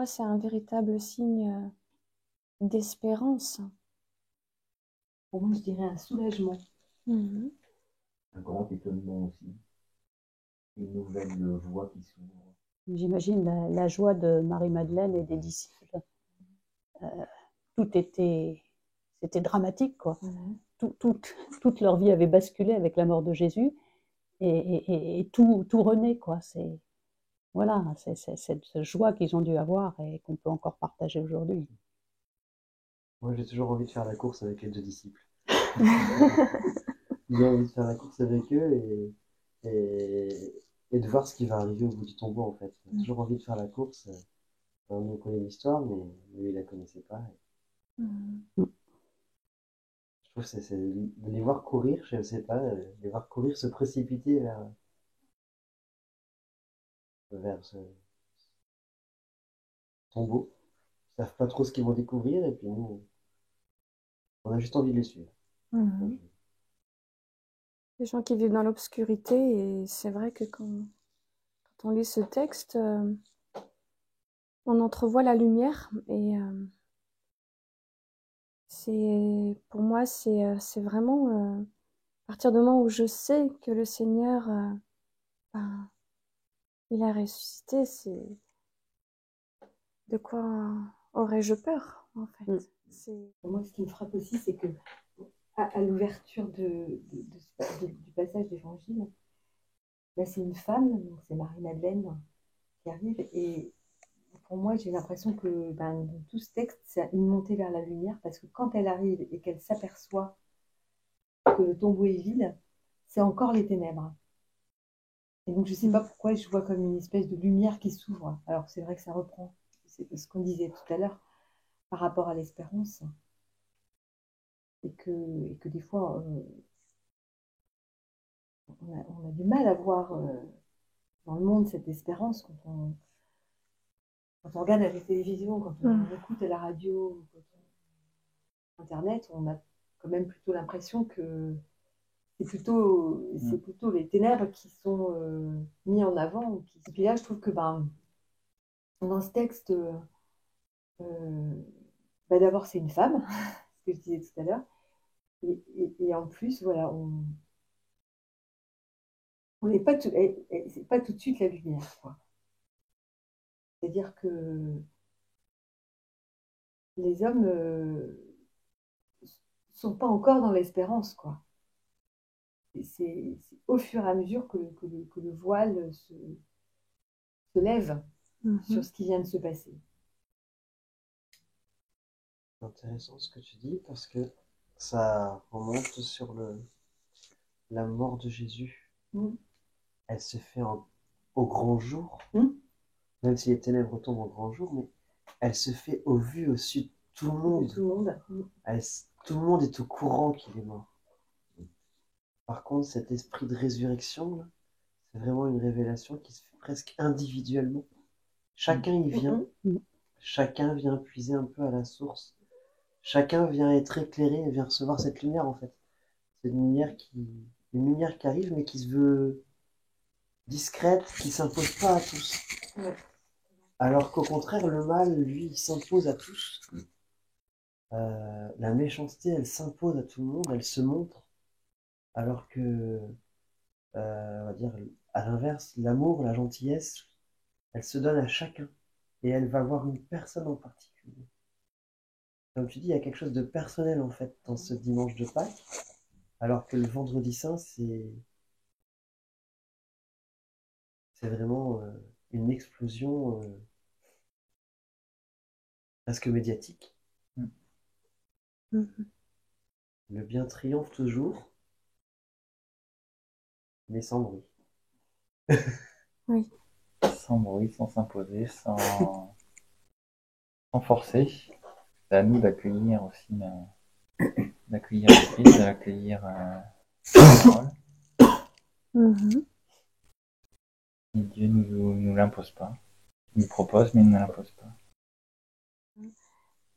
c'est un véritable signe d'espérance. Pour moi, je dirais un soulagement. Mhm. Un grand étonnement aussi. Une nouvelle voie qui s'ouvre. J'imagine la joie de Marie-Madeleine et des disciples. C'était dramatique, quoi. Toute leur vie avait basculé avec la mort de Jésus et tout renaît, quoi. Voilà, c'est cette joie qu'ils ont dû avoir et qu'on peut encore partager aujourd'hui. Moi, j'ai toujours envie de faire la course avec les deux disciples. J'ai envie de faire la course avec eux et de voir ce qui va arriver au bout du tombeau, en fait. J'ai toujours envie de faire la course. On connaît l'histoire, mais lui, il la connaissait pas. Je trouve que c'est de les voir courir, je sais pas, les voir courir, se précipiter vers ce tombeau. Ils savent pas trop ce qu'ils vont découvrir, et puis nous, on a juste envie de les suivre. Les gens qui vivent dans l'obscurité, et c'est vrai que quand on lit ce texte, on entrevoit la lumière, et pour moi, c'est vraiment à partir du moment où je sais que le Seigneur, ben, il a ressuscité, c'est de quoi aurais-je peur, en fait. Pour moi, ce qui me frappe aussi, c'est que à l'ouverture du passage d'évangile, ben, c'est une femme, donc c'est Marie-Madeleine qui arrive, et pour moi, j'ai l'impression que dans tout ce texte, c'est une montée vers la lumière, parce que quand elle arrive et qu'elle s'aperçoit que le tombeau est vide, c'est encore les ténèbres. Et donc, je ne sais pas pourquoi je vois comme une espèce de lumière qui s'ouvre. Alors, c'est vrai que ça reprend ce qu'on disait tout à l'heure par rapport à l'espérance. Et que des fois, on a du mal à voir dans le monde cette espérance quand on regarde à la télévision, quand on écoute à la radio, quand on Internet, on a quand même plutôt l'impression que c'est plutôt les ténèbres qui sont mis en avant. Et puis là, je trouve que dans ce texte, d'abord, c'est une femme, ce que je disais tout à l'heure, et en plus, voilà, on n'est pas c'est pas tout de suite la lumière, quoi. C'est-à-dire que les hommes sont pas encore dans l'espérance, quoi. C'est au fur et à mesure que le voile se lève sur ce qui vient de se passer. C'est intéressant ce que tu dis, parce que ça remonte sur la mort de Jésus. Elle se fait au grand jour, même si les ténèbres tombent au grand jour, mais elle se fait au vu, au su de tout le monde. Tout le monde est au courant qu'il est mort. Par contre, cet esprit de résurrection, là, c'est vraiment une révélation qui se fait presque individuellement. Chacun y vient. Chacun vient puiser un peu à la source. Chacun vient être éclairé et vient recevoir cette lumière, en fait. C'est une lumière qui arrive, mais qui se veut discrète, qui s'impose pas à tous. Alors qu'au contraire, le mal, lui, il s'impose à tous. La méchanceté, elle s'impose à tout le monde, elle se montre. Alors que, on va dire, à l'inverse, l'amour, la gentillesse, elle se donne à chacun. Et elle va voir une personne en particulier. Comme tu dis, il y a quelque chose de personnel, en fait, dans ce dimanche de Pâques. Alors que le vendredi saint, c'est vraiment une explosion presque médiatique. Le bien triomphe toujours, mais sans bruit. Oui. Sans bruit, sans s'imposer, sans forcer. C'est à nous d'accueillir aussi, d'accueillir le Christ, d'accueillir la parole. Et Dieu nous l'impose pas. Il nous propose, mais il ne l'impose pas.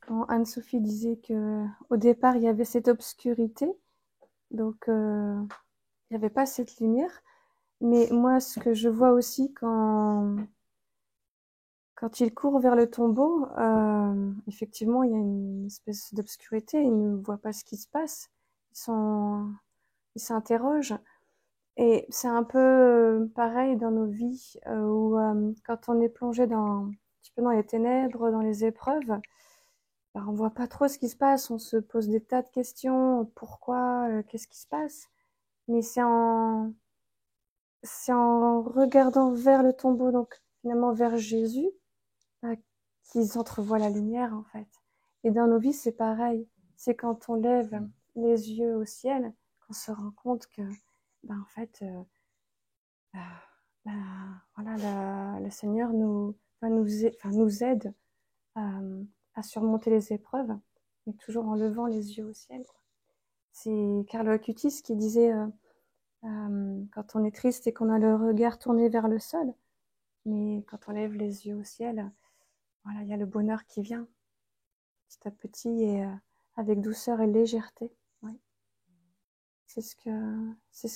Quand Anne-Sophie disait qu'au départ, il y avait cette obscurité, donc il n'y avait pas cette lumière. Mais moi, ce que je vois aussi quand quand il court vers le tombeau, effectivement, il y a une espèce d'obscurité. Il ne voit pas ce qui se passe. Il s'interroge. Et c'est un peu pareil dans nos vies, où quand on est plongé un petit peu dans les ténèbres, dans les épreuves, alors on voit pas trop ce qui se passe. On se pose des tas de questions. Pourquoi? Qu'est-ce qui se passe? Mais c'est en regardant vers le tombeau, donc finalement vers Jésus, qu'ils entrevoient la lumière, en fait. Et dans nos vies, c'est pareil. C'est quand on lève les yeux au ciel qu'on se rend compte que, en fait, voilà, le Seigneur nous aide à surmonter les épreuves, mais toujours en levant les yeux au ciel, quoi. C'est Carlo Acutis qui disait quand on est triste et qu'on a le regard tourné vers le sol, mais quand on lève les yeux au ciel, voilà, il y a le bonheur qui vient petit à petit et avec douceur et légèreté. Ouais. C'est ce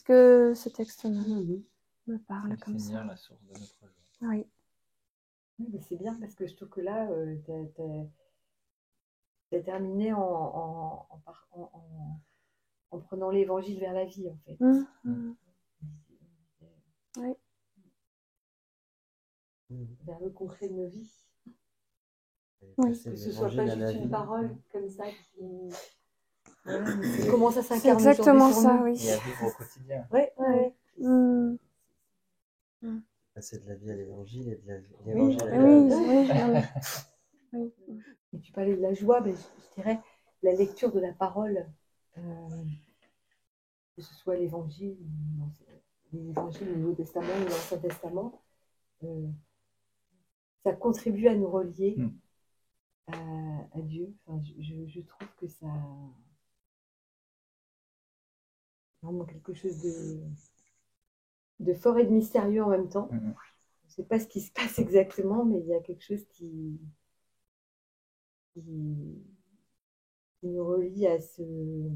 que ce texte me parle comme ça. La source de notre joie. Oui. Oui, mais c'est bien parce que je trouve que là, t'as terminé en prenant l'évangile vers la vie, en fait. Oui. Vers le concret de nos vies. Oui. Que ce soit pas juste une parole comme ça qui... Voilà, Et comment ça C'est s'incarne exactement aujourd'hui pour ça, nous. oui. Et à vivre au quotidien. Oui. Passer de la vie à l'évangile et de Oui, l'évangile à la vie. Oui. Et tu parlais de la joie, mais je dirais la lecture de la parole, que ce soit l'évangile, le Nouveau Testament ou l'Ancien Testament, ça contribue à nous relier à Dieu. Enfin, je trouve que ça vraiment quelque chose de fort et de mystérieux en même temps. On ne sait pas ce qui se passe exactement, mais il y a quelque chose qui nous relie à ce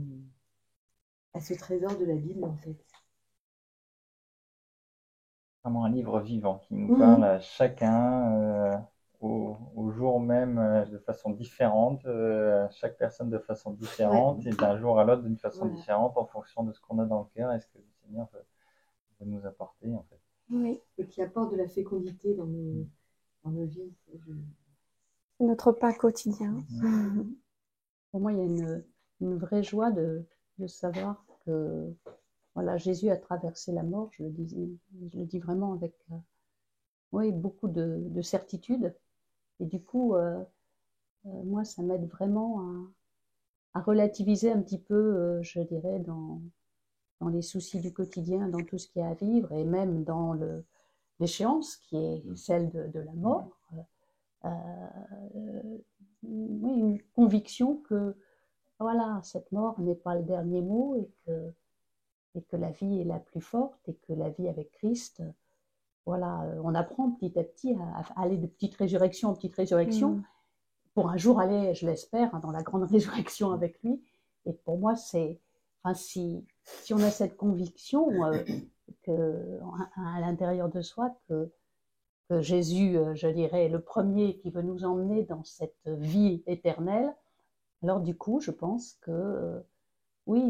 trésor de la Bible, en fait. Vraiment un livre vivant qui nous parle à chacun au jour même de façon différente, chaque personne de façon différente et d'un jour à l'autre d'une façon différente en fonction de ce qu'on a dans le cœur et ce que le Seigneur veut nous apporter, en fait. Oui. Et qui apporte de la fécondité dans nos vies. C'est notre pain quotidien. Pour moi, il y a une vraie joie de savoir que voilà, Jésus a traversé la mort, je le dis vraiment avec beaucoup de certitude. Et du coup, moi, ça m'aide vraiment à relativiser un petit peu, je dirais, dans les soucis du quotidien, dans tout ce qu'il y a à vivre, et même dans l'échéance qui est celle de la mort. Oui, une conviction que voilà, cette mort n'est pas le dernier mot et que la vie est la plus forte et que la vie avec Christ, voilà, on apprend petit à petit à aller de petite résurrection en petite résurrection pour un jour aller, je l'espère, dans la grande résurrection avec lui. Et pour moi, c'est, enfin, si on a cette conviction à l'intérieur de soi que Jésus, je dirais, est le premier qui veut nous emmener dans cette vie éternelle, alors du coup, je pense que oui,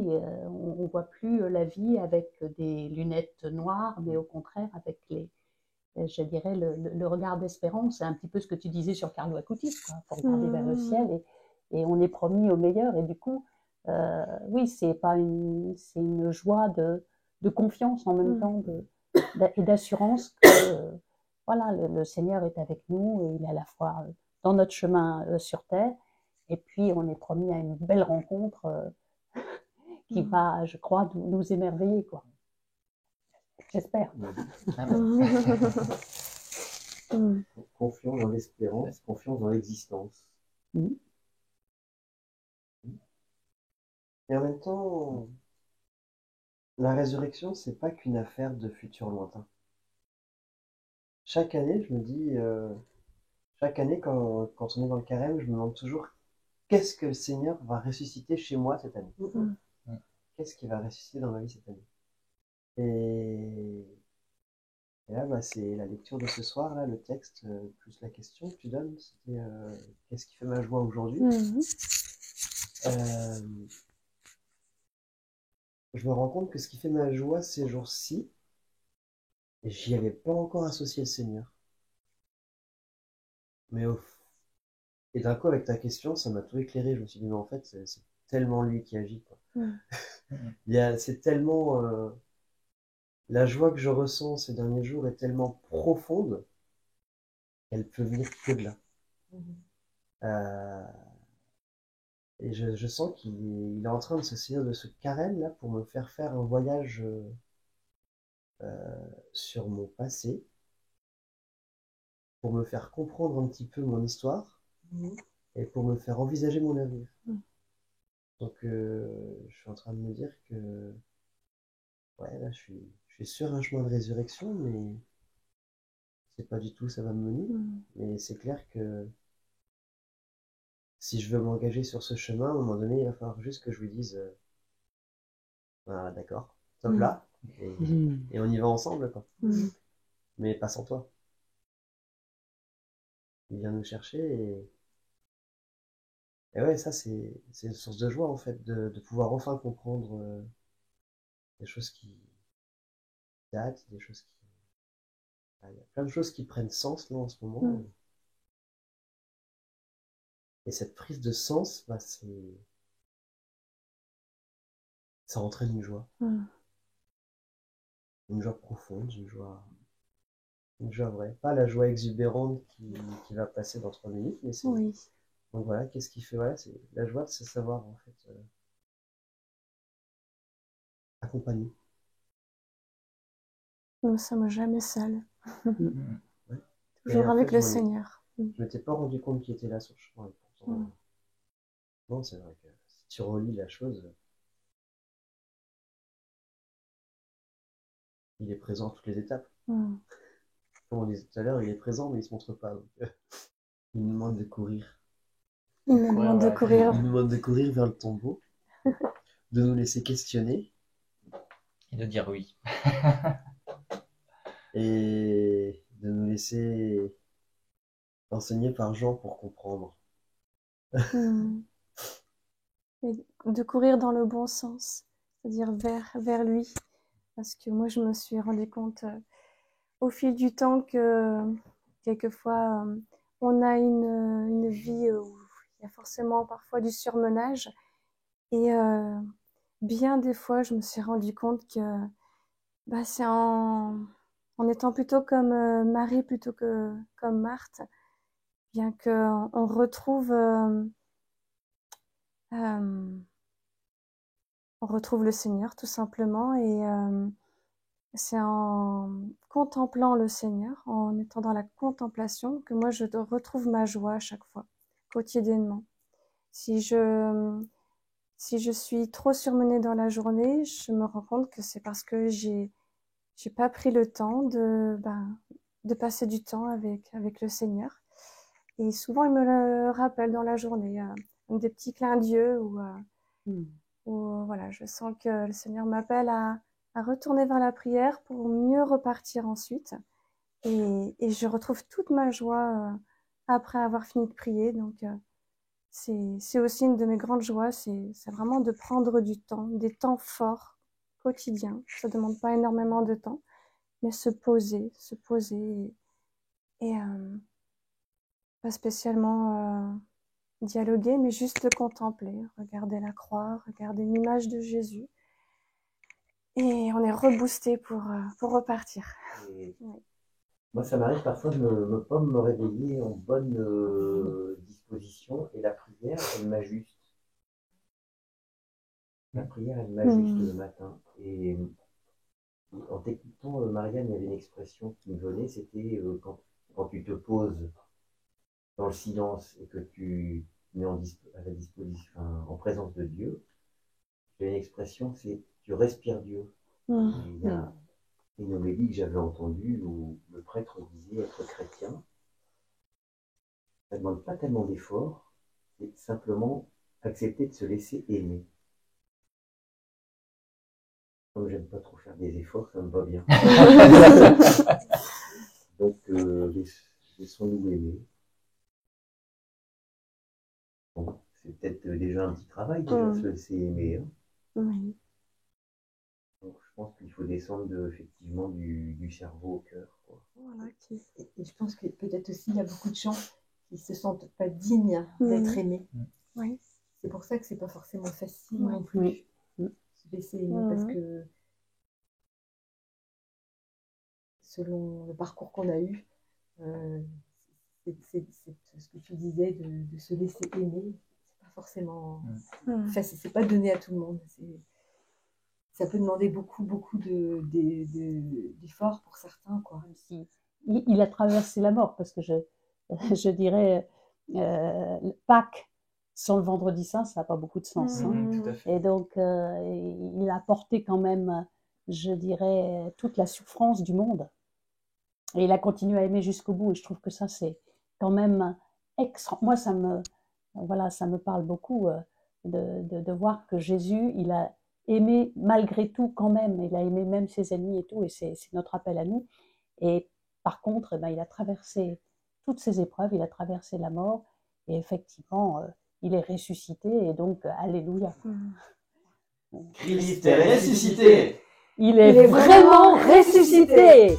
on ne voit plus la vie avec des lunettes noires, mais au contraire avec je dirais, le regard d'espérance. C'est un petit peu ce que tu disais sur Carlo Acutis, quoi. Il faut regarder vers le ciel et on est promis au meilleur. Et du coup, oui, c'est une joie de confiance en même temps et d'assurance que voilà, le Seigneur est avec nous et il est à la fois dans notre chemin sur terre et puis on est promis à une belle rencontre qui va, je crois, nous émerveiller, quoi. J'espère. Confiance dans l'espérance, confiance dans l'existence. Et en même temps, la résurrection, c'est pas qu'une affaire de futur lointain. Chaque année, je me dis, chaque année, quand on est dans le carême, je me demande toujours qu'est-ce que le Seigneur va ressusciter chez moi cette année. Qu'est-ce qu'il va ressusciter dans ma vie cette année. Et Et là, bah, c'est la lecture de ce soir, là, le texte, plus la question que tu donnes, c'était qu'est-ce qui fait ma joie aujourd'hui? Euh, je me rends compte que ce qui fait ma joie ces jours-ci, j'y avais pas encore associé le Seigneur. Mais et d'un coup, avec ta question, ça m'a tout éclairé. Je me suis dit, mais en fait, c'est tellement lui qui agit, quoi. C'est tellement la joie que je ressens ces derniers jours est tellement profonde qu'elle peut venir que de là. Euh, et je sens qu'il est en train de se saisir de ce carême là pour me faire faire un voyage sur mon passé, pour me faire comprendre un petit peu mon histoire et pour me faire envisager mon avenir. Donc je suis en train de me dire que ouais, là je suis sur un chemin de résurrection, mais je sais pas du tout où ça va me mener. Mais c'est clair que si je veux m'engager sur ce chemin, à un moment donné, il va falloir juste que je lui dise ah, d'accord, top là, et on y va ensemble, quoi. Mais pas sans toi. Il vient nous chercher et ouais, ça c'est une source de joie en fait, de pouvoir enfin comprendre des choses qui datent, des choses qui. Il y a plein de choses qui prennent sens là en ce moment. Et cette prise de sens, bah, ça entraîne une joie. Une joie profonde, une joie vraie. Pas la joie exubérante qui va passer dans 3 minutes, mais c'est. Donc voilà, qu'est-ce qui fait, voilà, c'est la joie de se savoir en fait accompagné. Nous ne sommes jamais seuls. Ouais. Toujours avec le Seigneur. Je m'étais pas rendu compte qu'il était là sur le chemin. Et pourtant, non, c'est vrai que si tu relis la chose, il est présent à toutes les étapes. Comme on disait tout à l'heure, il est présent, mais il se montre pas. Donc, il nous demande de courir. Il nous demande de courir. Il nous demande de courir vers le tombeau, de nous laisser questionner. Et de dire oui. Et de nous laisser enseigner par Jean pour comprendre. Et de courir dans le bon sens, c'est-à-dire vers lui. Parce que moi, je me suis rendu compte au fil du temps que quelquefois, on a une vie où il y a forcément parfois du surmenage. Et bien des fois, je me suis rendu compte que bah, c'est en étant plutôt comme Marie plutôt que comme Marthe, bien qu'on retrouve on retrouve le Seigneur tout simplement, et c'est en contemplant le Seigneur, en étant dans la contemplation, que moi je retrouve ma joie à chaque fois, quotidiennement. Si je suis trop surmenée dans la journée, je me rends compte que c'est parce que j'ai pas pris le temps de passer du temps avec le Seigneur. Et souvent il me le rappelle dans la journée, des petits clins d'yeux où voilà, je sens que le Seigneur m'appelle à retourner vers la prière pour mieux repartir ensuite. Et je retrouve toute ma joie après avoir fini de prier. Donc, c'est aussi une de mes grandes joies, c'est vraiment de prendre du temps, des temps forts, quotidiens. Ça ne demande pas énormément de temps, mais se poser et pas spécialement dialoguer, mais juste le contempler, regarder la croix, regarder l'image de Jésus. Et on est reboosté pour repartir. Oui. Moi, ça m'arrive parfois de me pas me réveiller en bonne disposition, et la prière, elle m'ajuste. La prière, elle m'ajuste le matin. Et en t'écoutant, Marianne, il y avait une expression qui me venait, c'était quand tu te poses dans le silence et que tu mets à la disposition, enfin, en présence de Dieu, il y a une expression, c'est tu respires Dieu. Et il y a une homélie que j'avais entendue où le prêtre disait être chrétien, ça ne demande pas tellement d'efforts, c'est simplement accepter de se laisser aimer. Comme j'aime pas trop faire des efforts, ça me va bien. Donc, laissons-nous aimer. Bon, c'est peut-être déjà un petit travail, déjà, se laisser aimer. Hein. Oui. Donc, je pense qu'il faut descendre effectivement du cerveau au cœur. Quoi. Voilà, et je pense que peut-être aussi, il y a beaucoup de gens qui ne se sentent pas dignes d'être aimés. Oui. C'est pour ça que c'est pas forcément facile Ouais. non plus Oui. de se laisser aimer, parce que selon le parcours qu'on a eu, c'est ce que tu disais de se laisser aimer, c'est pas forcément facile, c'est pas donné à tout le monde. Ça peut demander beaucoup d'efforts pour certains, quoi. Il a traversé la mort, parce que je dirais Pâques sans le vendredi saint, ça n'a pas beaucoup de sens. Hein. Tout à fait. Et donc, il a porté quand même, je dirais, toute la souffrance du monde. Et il a continué à aimer jusqu'au bout. Et je trouve que ça, c'est quand même extra. Moi, ça me parle beaucoup de voir que Jésus, il a aimé malgré tout quand même. Il a aimé même ses ennemis et tout. Et c'est notre appel à nous. Et par contre, il a traversé toutes ces épreuves. Il a traversé la mort. Et effectivement, il est ressuscité. Et donc, alléluia. Christ est ressuscité. Il est vraiment ressuscité.